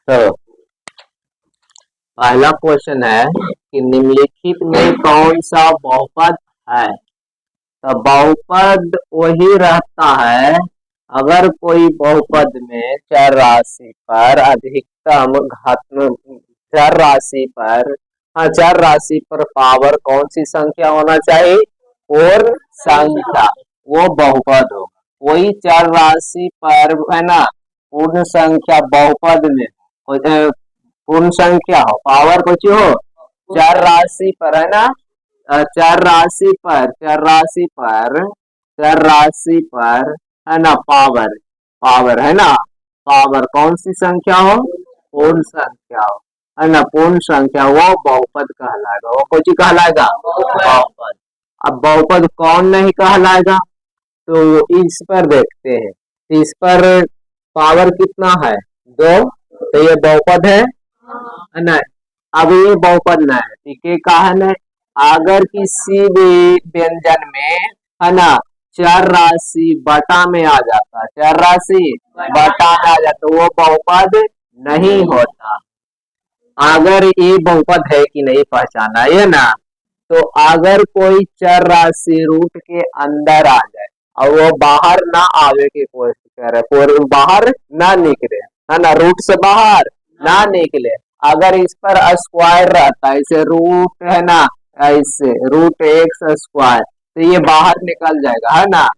तो पहला क्वेश्चन है कि निम्नलिखित में कौन सा बहुपद है। तो बहुपद वही रहता है अगर कोई बहुपद में चर राशि पर अधिकतम घातांक चर राशि पर पावर कौन सी संख्या होना चाहिए, पूर्ण संख्या, वो बहुपद होगा। कोई चर राशि पर है ना पूर्ण संख्या बहुपद में पूर्ण संख्या हो, पावर कुछ हो, चर राशि पर है ना, चर राशि पर है ना पावर है ना, पावर कौन सी संख्या हो, पूर्ण संख्या हो, है ना, पूर्ण संख्या, वो बहुपद कहलाएगा। वो कुछ कहलाएगा, बहुपद। अब बहुपद कौन नहीं कहलाएगा, तो इस पर देखते हैं। इस पर पावर कितना है, 2, तो ये बहुपद है ना। अब ये बहुपद न है, ठीक है, कहा है, अगर किसी भी व्यंजन में है ना चर राशि बटा में आ जाता है, चर राशि बटा में आ जाता, वो बहुपद नहीं होता। अगर ये बहुपद है कि नहीं पहचाना है ना, तो अगर कोई चर राशि रूट के अंदर आ जाए और वो बाहर ना आवे की कोशिश करे, बाहर ना निकले, है ना, रूट से बाहर ना निकले, अगर इस पर स्क्वायर रहता है, इसे रूट है ना, ऐसे रूट एक्स स्क्वायर, तो ये बाहर निकल जाएगा, है ना।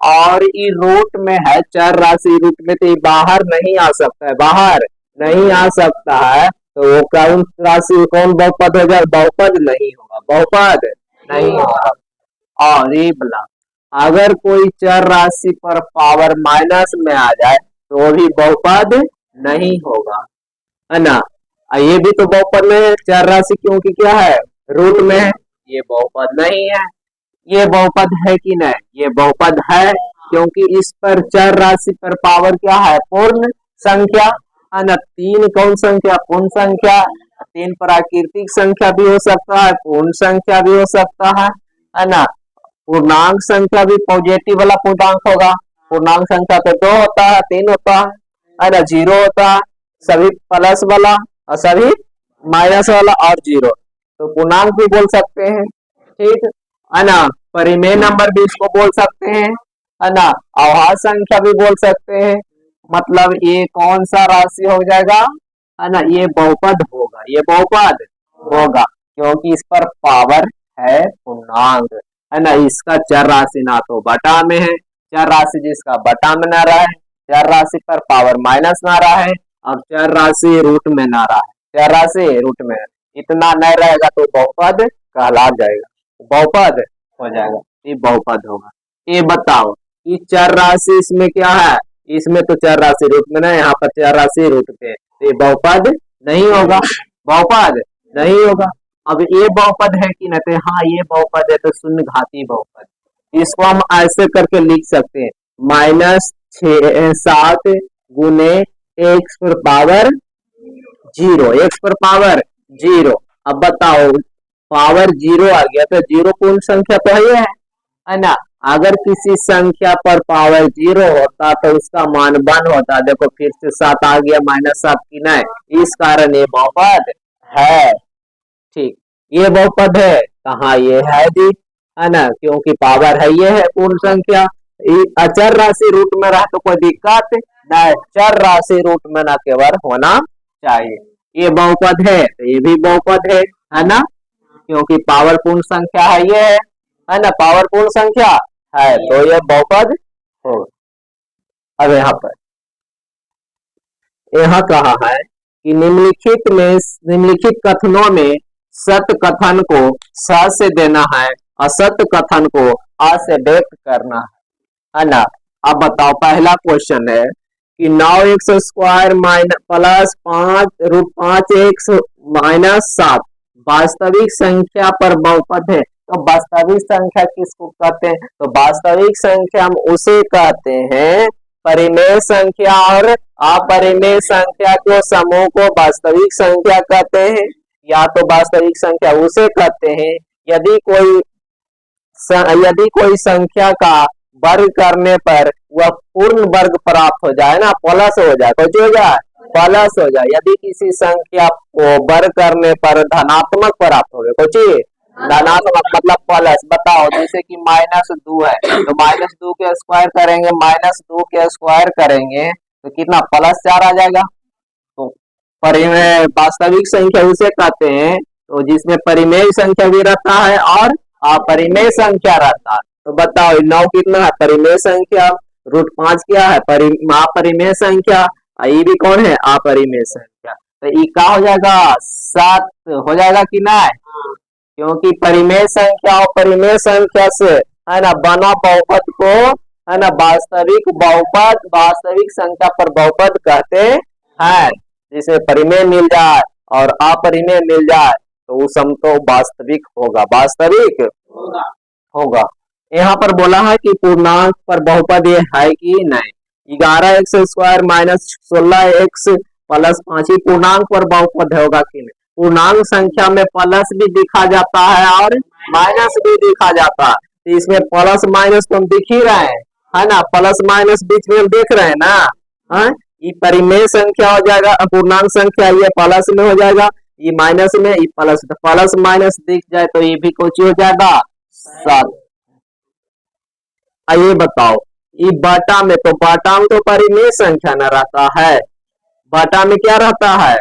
और ये रूट में है, चर राशि रूट में, तो ये बाहर नहीं आ सकता है, बाहर नहीं आ सकता है, तो वो कौन राशि, कौन बहुपद हो जाए, बहुपद नहीं होगा, बहुपद नहीं होगा। और ये बला अगर कोई चर राशि पर पावर माइनस में आ जाए तो वो भी बहुपद नहीं होगा, है ना। ये भी तो बहुपद में है, चर राशि क्योंकि क्या है, रूट में है, ये बहुपद नहीं है। ये बहुपद है कि नहीं, ये बहुपद है, क्योंकि इस पर चर राशि पर पावर क्या है, पूर्ण संख्या, है ना। 3 कौन संख्या, पूर्ण संख्या, 3 प्राकृतिक संख्या भी हो सकता है, पूर्ण संख्या भी हो सकता है ना। पूर्णांक संख्या भी पॉजिटिव वाला पूर्णांक होगा, पूर्णांक संख्या तो 2 होता है, 3 होता है ना, 0 होता है, सभी प्लस वाला और सभी माइनस वाला और 0, तो पूर्णांक भी बोल सकते हैं, ठीक है ना। परिमेय नंबर भी इसको बोल सकते हैं, है ना। अवहार्य संख्या भी बोल सकते हैं। मतलब ये कौन सा राशि हो जाएगा, है ना, ये बहुपद होगा, ये बहुपद होगा, क्योंकि इस पर पावर है पूर्णांक, है ना। इसका चर राशि ना तो बटा में है, चर राशि जिसका बटा में ना रहा है, चर राशि पर पावर माइनस ना रहा है, और चर राशि रूट में ना रहा है, चर राशि रूट में इतना नहीं रहेगा तो बहुपद कहला जाएगा, बहुपद हो जाएगा, ये बहुपद होगा। ये बताओ कि चर राशि इसमें क्या है, इसमें तो चर राशि रूट में ना, यहाँ पर चर राशि रूट पे, ये बहुपद नहीं होगा, बहुपद नहीं होगा। अब ये बहुपद है कि नहीं, हाँ ये बहुपद है, तो शून्य घातीय बहुपद। इसको हम ऐसे करके लिख सकते हैं, -7 गुने एक्स पर पावर 0, एक्स पर पावर 0। अब बताओ पावर 0 आ गया, तो 0 पूर्ण संख्या तो है ना। अगर किसी संख्या पर पावर 0 होता तो उसका मान 1 होता, देखो फिर से 7 आ गया, -7 की नहीं, इस कारण ये बहुपद है, ठीक, ये बहुपद है, कहाँ ये है जी, है ना, क्योंकि पावर है, ये है पूर्ण संख्या। अचर राशि रूट में रहा तो कोई दिक्कत नहीं, चर राशि रूट में ना केवल होना चाहिए। ये बहुपद है तो ये भी बहुपद है ना, क्योंकि पावर पूर्ण संख्या है, ये है ना, पावर पूर्ण संख्या है, तो ये बहुपद हो। अब यहाँ कहा है कि निम्नलिखित कथनों में सत्य कथन को स से देना है, असत्य कथन को अ से व्यक्त करना है ना। अब बताओ पहला क्वेश्चन है कि 9x स्क्वायर प्लस 5√5x -7 वास्तविक संख्या पर बहुपद है। तो वास्तविक संख्या किसको कहते हैं, तो वास्तविक संख्या हम उसे कहते हैं, परिमेय संख्या और अपरिमेय संख्या के समूह को वास्तविक संख्या कहते हैं, या तो वास्तविक संख्या उसे कहते हैं यदि कोई संख्या का वर्ग करने पर वह पूर्ण वर्ग प्राप्त हो जाए ना, प्लस हो जाए, कुछ हो जाए प्लस हो जाए। यदि किसी संख्या को वर्ग करने पर धनात्मक प्राप्त हो गए, कुछ धनात्मक मतलब प्लस। बताओ जैसे कि -2 है तो -2 के स्क्वायर करेंगे, -2 के स्क्वायर करेंगे तो कितना +4 आ जाएगा। तो परिमेय वास्तविक संख्या उसे कहते हैं तो जिसमें परिमेय संख्या भी रहता है और अपरिमेय संख्या रहता है। तो बताओ 9 कितना है, परिमेय संख्या। √5 क्या है, अपरिमेय संख्या। ये भी कौन है, अपरिमेय संख्या। तो ये क्या हो जाएगा, 7 हो जाएगा कि नहीं, क्योंकि परिमेय संख्या और परिमेय संख्या से है ना बना बहुपद को है ना वास्तविक बहुपद, वास्तविक संख्या पर बहुपद कहते हैं। जिसे परिमेय मिल जाए और अपरिमेय मिल जाए तो वो सम तो वास्तविक होगा, वास्तविक होगा। यहाँ पर बोला है कि पूर्णांक पर बहुपद ये है कि नहीं। 11x² - 16x + 5 पूर्णांक पर बहुपद होगा कि नहीं। पूर्णांक संख्या में प्लस भी दिखा जाता है और माइनस भी दिखा जाता है। तो इसमें प्लस माइनस तो हम दिख ही रहे हैं, है ना, प्लस माइनस बीच में हम देख रहे हैं ना। हाँ, ये परिमेय संख्या हो जाएगा, पूर्णांक संख्या ये प्लस में हो जाएगा, ये माइनस में, ये प्लस। तो प्लस माइनस दिख जाए तो ये भी कुछ हो जाएगा 7। आइए बताओ ये बाटा में, तो बाटा में तो परिमेय संख्या न रहता है, बाटा में क्या रहता है,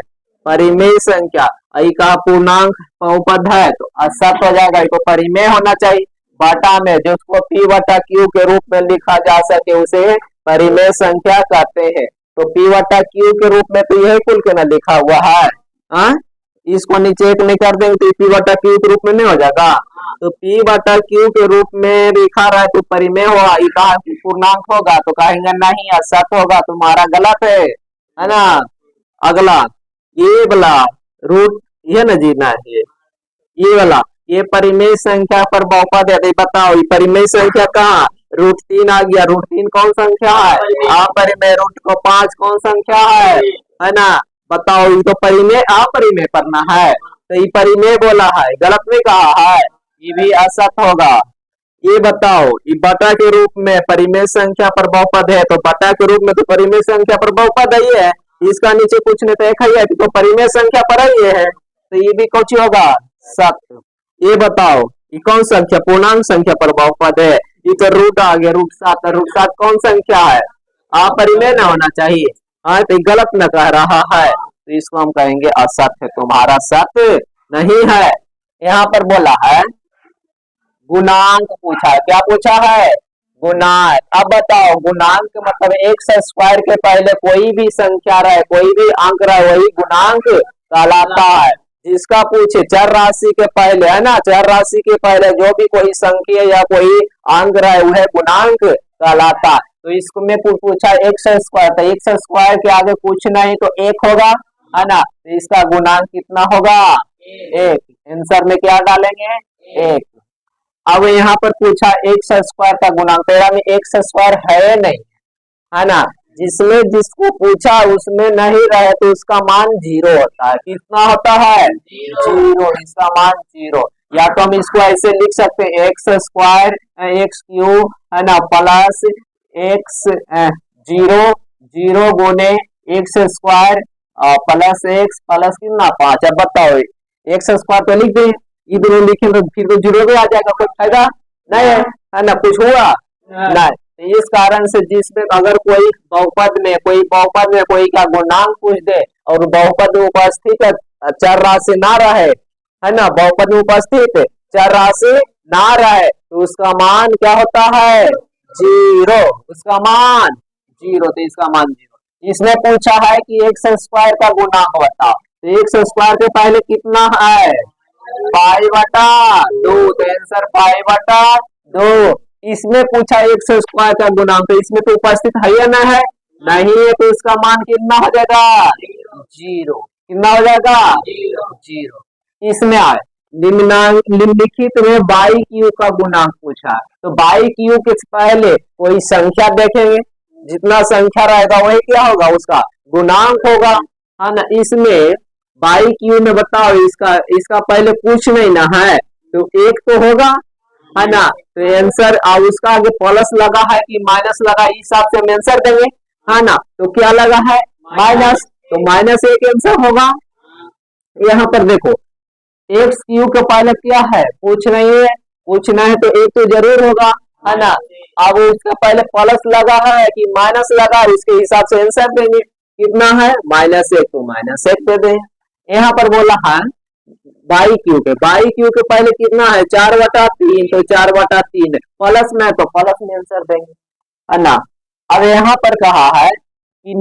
परिमेय संख्या। आई का पूर्णांक बहुपद है तो 7 हो जाएगा, इसको परिमेय होना चाहिए। बाटा में जिसको P/Q के रूप में लिखा जा सके उसे परिमेय संख्या कहते हैं। तो P/Q के रूप में तो यही कुल के ना लिखा हुआ है। इसको नीचे एक नहीं कर देंगे तो P/Q के रूप में नहीं हो जाएगा। तो P/Q के रूप में लिखा रहा है तो परिमेय होगा, ये कहा कि पूर्णांक होगा तो कहेंगे नहीं 7 होगा, तुम्हारा गलत है ना। अगला ये वाला रूट ये ना जीना है, ये वाला ये परिमेय संख्या पर बहुपद है। बताओ ये परिमेय संख्या कहाँ, √3 आ गया। √3 कौन संख्या है, अपरिमेय। √5 कौन संख्या है ना। बताओ ये तो परिमेय अपरिमेय करना है तो ये परिमेय बोला है, गलत नहीं कहा है, ये भी असत होगा। ये बताओ ये बटा के रूप में परिमेय संख्या पर बहुपद है तो बटा के रूप में तो परिमेय संख्या पर बहुपद ही है, इसका नीचे कुछ नहीं तो एक ही है तो परिमेय संख्या पर ही है तो ये भी कुछ होगा 7। ये बताओ ये कौन संख्या, पूर्णांक संख्या पर बहुपद है, ये तो रूट आ गया √7। √7 कौन संख्या है, अपरिमेय ना होना चाहिए। तो गलत न कह रहा है तो इसको हम कहेंगे असत है, तुम्हारा सत नहीं है। यहाँ पर बोला है गुणांक पूछा है, क्या पूछा है, गुणांक। अब बताओ गुणांक मतलब x² के पहले कोई भी संख्या रहे, कोई भी अंक रहे वही गुणांक कहलाता है। जिसका पूछे चर राशि के पहले है ना, चर राशि के पहले जो भी कोई संख्या या कोई अंक रहे वह गुणांक कहलाता है। तो इसको में पूछा x² तो x² के आगे कुछ नहीं तो 1 होगा, है ना। तो इसका गुणांक कितना होगा, 1। आंसर में क्या डालेंगे, 1। अब यहाँ पर पूछा x² का गुणांक, तेरा में x² है नहीं, है ना। जिसमें जिसको पूछा उसमें नहीं रहे तो उसका मान 0 होता है। कितना होता है, 0, इसका मान 0। या तो हम इसको ऐसे लिख सकते हैं x² x³ है ना प्लस x 0 गुने x² प्लस x प्लस कितना 5। अब बताओ x² तो लिख दे, इधर लिखे तो फिर तो 0 भी आ जाएगा, कोई फायदा नहीं है ना, कुछ हुआ नहीं। इस कारण से जिसमें अगर कोई बहुपद में कोई का गुणांक पूछ दे और बहुपद में उपस्थित चर राशि ना रहे, है ना, बहुपद में उपस्थित चर राशि ना रहे तो उसका मान क्या होता है, 0, उसका मान 0। तो इसका मान 0। इसने पूछा है कि x² का गुणांक बताओ, तो x² के पहले कितना है, π/2, तो आंसर π/2। इसमें पूछा x² का गुणांक, तो इसमें तो उपस्थित है या नहीं है, नहीं है, तो इसका मान कितना हो जाएगा, 0। कितना हो जाएगा, 0। इसमें आए निम्नलिखित में y/q का गुणांक पूछा, तो y/q के पहले कोई संख्या देखेंगे, जितना संख्या रहेगा वही क्या होगा, उसका गुणांक होगा, है ना। इसमें y/q में बताओ इसका पहले पूछ नहीं ना है तो 1 तो होगा, है ना। तो आंसर उसका आगे प्लस लगा है कि माइनस लगा, इस हिसाब से हम आंसर देंगे, है ना। तो क्या लगा है, माइनस। तो -1 आंसर होगा। यहाँ पर देखो एक्स क्यू के पहले क्या है, कुछ नहीं है, पूछना है तो एक तो जरूर होगा, है ना। अब उसके पहले प्लस लगा है कि माइनस लगा है, उसके हिसाब से आंसर देंगे। कितना है -1, तो -1 दे दें। यहाँ पर बोला है बाई क्यू के पहले कितना है 4/3, तो 4/3 प्लस में तो प्लस में आंसर देंगे, है ना। अब यहाँ पर कहा है कि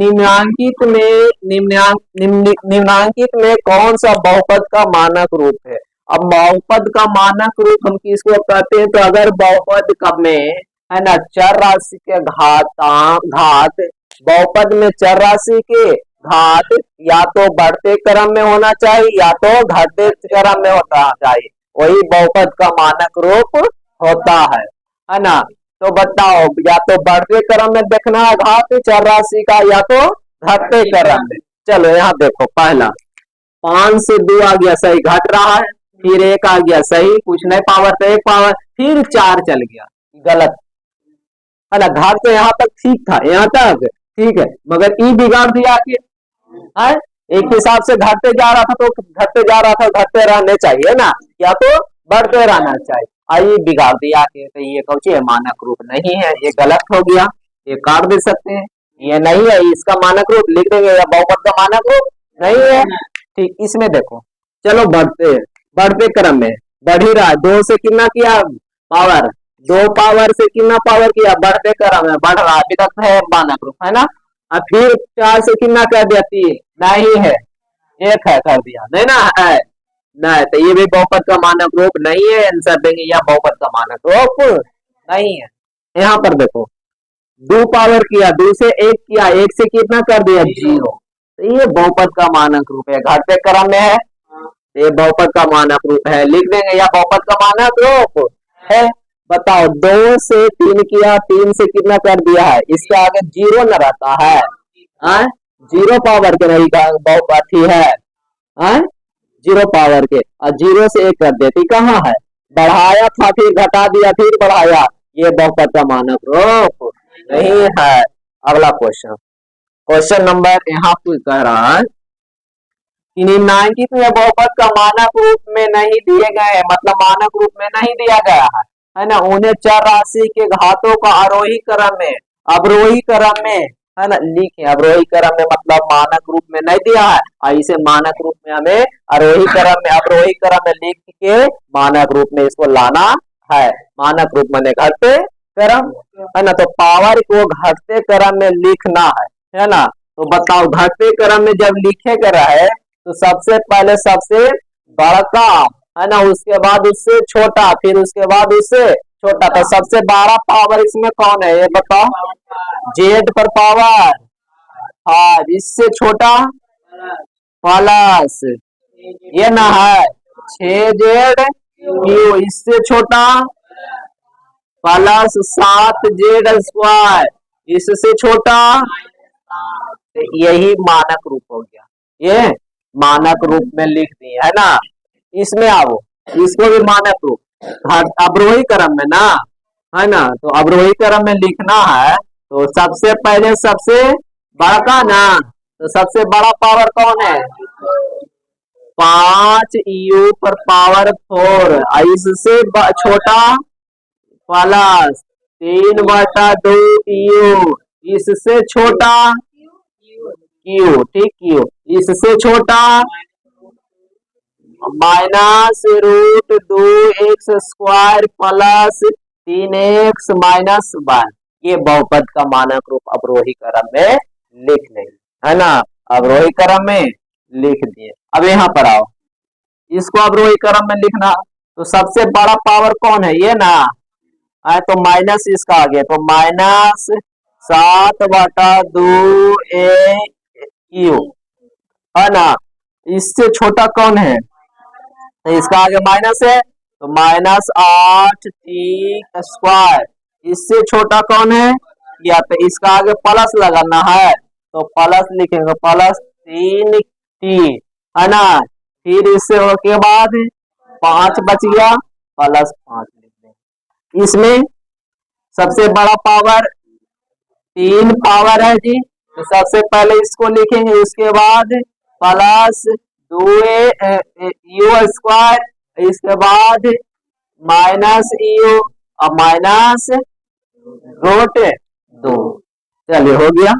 निम्नांकित में कौन सा बहुपद का मानक रूप है। अब बहुपद का मानक रूप हम किसको कहते हैं, तो अगर बहुपद का में है ना चर राशि के घात बहुपद में चर राशि के घात या तो बढ़ते क्रम में होना चाहिए या तो घटते क्रम में होता चाहिए, वही बहुपद का मानक रूप होता है ना। तो बताओ या तो बढ़ते क्रम में देखना है घात चर राशि का या तो घटते क्रम में। चलो यहाँ देखो पहला 5 से 2 आ गया सही, घट रहा है, फिर 1 आ गया सही, कुछ नहीं पावर तो 1 पावर, फिर 4 चल गया गलत, है ना। घात तो यहाँ तक ठीक था, यहाँ तक ठीक है, मगर ई बिगाड़ दिया कि एक हिसाब से घटते जा रहा था तो घटते जा रहा था, घटते रहने चाहिए ना, या तो बढ़ते रहना चाहिए, आई बिगाड़ दिया कि तो ये कौन है मानक रूप नहीं है, ये गलत हो गया, ये काट दे सकते हैं, ये नहीं है, इसका मानक रूप लिख देंगे, या बहुपद का मानक रूप नहीं है। ठीक, इसमें देखो चलो बढ़ते क्रम में बढ़ ही रहा है, 2 से कितना किया पावर, 2 पावर से कितना पावर किया, बढ़ते क्रम में बढ़ रहा है, अभी तक है मानक रूप, है ना। अब फिर 4 से कितना कर दिया 3, नहीं है, 1 है कर दिया, नहीं ना है, नहीं, तो ये भी बहुपद का मानक रूप नहीं है, आंसर देंगे या बहुपद का मानक रूप नहीं है। यहाँ पर देखो 2 पावर किया, 2 से 1 किया, 1 से कितना कर दिया 0, तो ये बहुपद का मानक रूप है, घटते क्रम में है, ये बहुपद का मानक रूप है, लिख देंगे या बहुपद का मानक रूप है। बताओ 2 से 3 किया, 3 से कितना कर दिया है, इसके आगे 0 न रहता है, 0 पावर के नहीं बहुपद है, 0 पावर के, और 0 से 1 कर देती, कहाँ है, बढ़ाया था फिर घटा दिया फिर बढ़ाया, ये बहुपद का मानक रूप नहीं है। अगला क्वेश्चन नंबर यहाँ कुछ कह रहा है कि निम्नांकित में बहुपद का मानक रूप में नहीं दिए गए, मतलब मानक रूप में नहीं दिया गया है ना, उन्हें चर राशि के घातों का आरोही क्रम में अवरोही क्रम में है ना लिखे, अवरोही क्रम में मतलब मानक रूप में नहीं दिया है, इसे मानक रूप में हमें अवरोही क्रम में लिख के मानक रूप में इसको लाना है। मानक रूप में घटते क्रम है ना, तो पावर को घटते क्रम में लिखना है ना। तो बताओ घटते क्रम में जब लिखेगा रहे तो सबसे पहले सबसे बड़का है ना, उसके बाद उससे छोटा, फिर उसके बाद उससे छोटा, तो सबसे बड़ा पावर इसमें कौन है ये बताओ, जेड पर पावर 5, इससे छोटा प्लस ये ना है 6Z क्यू, इससे छोटा प्लस 7Z स्क्वायर, इससे छोटा, यही मानक रूप हो गया, ये मानक रूप में लिख दिए है ना। इसमें आओ इसको भी मानक रूप अवरोही क्रम में ना, है ना, तो अवरोही क्रम में लिखना है, तो सबसे पहले सबसे बड़ा ना, तो सबसे बड़ा पावर कौन है 5 U पर पावर 4, इससे छोटा प्लस 3/2 U, इससे छोटा Q, ठीक Q, इससे छोटा -√2x square plus 3x minus 1, ये बहुपद का मानक रूप अवरोही क्रम में लिख लेंगे, है ना, अवरोही क्रम में लिख दिए। अब यहाँ पर आओ इसको अवरोही क्रम में लिखना, तो सबसे बड़ा पावर कौन है ये ना, तो माइनस इसका आ गया, तो -7/2 AQ है ना, इससे छोटा कौन है, तो इसका आगे माइनस है, तो -8T स्क्वायर, इससे छोटा कौन है या तो इसका आगे प्लस लगाना है, तो प्लस लिखेंगे प्लस 3T है ना, फिर इससे के बाद 5 बच गया प्लस 5 लिख देंगे। इसमें सबसे बड़ा पावर 3 पावर है जी, तो सबसे पहले इसको लिखेंगे, उसके बाद प्लस 2u², इसके बाद माइनस यू और माइनस रूट 2। चलिए हो गया।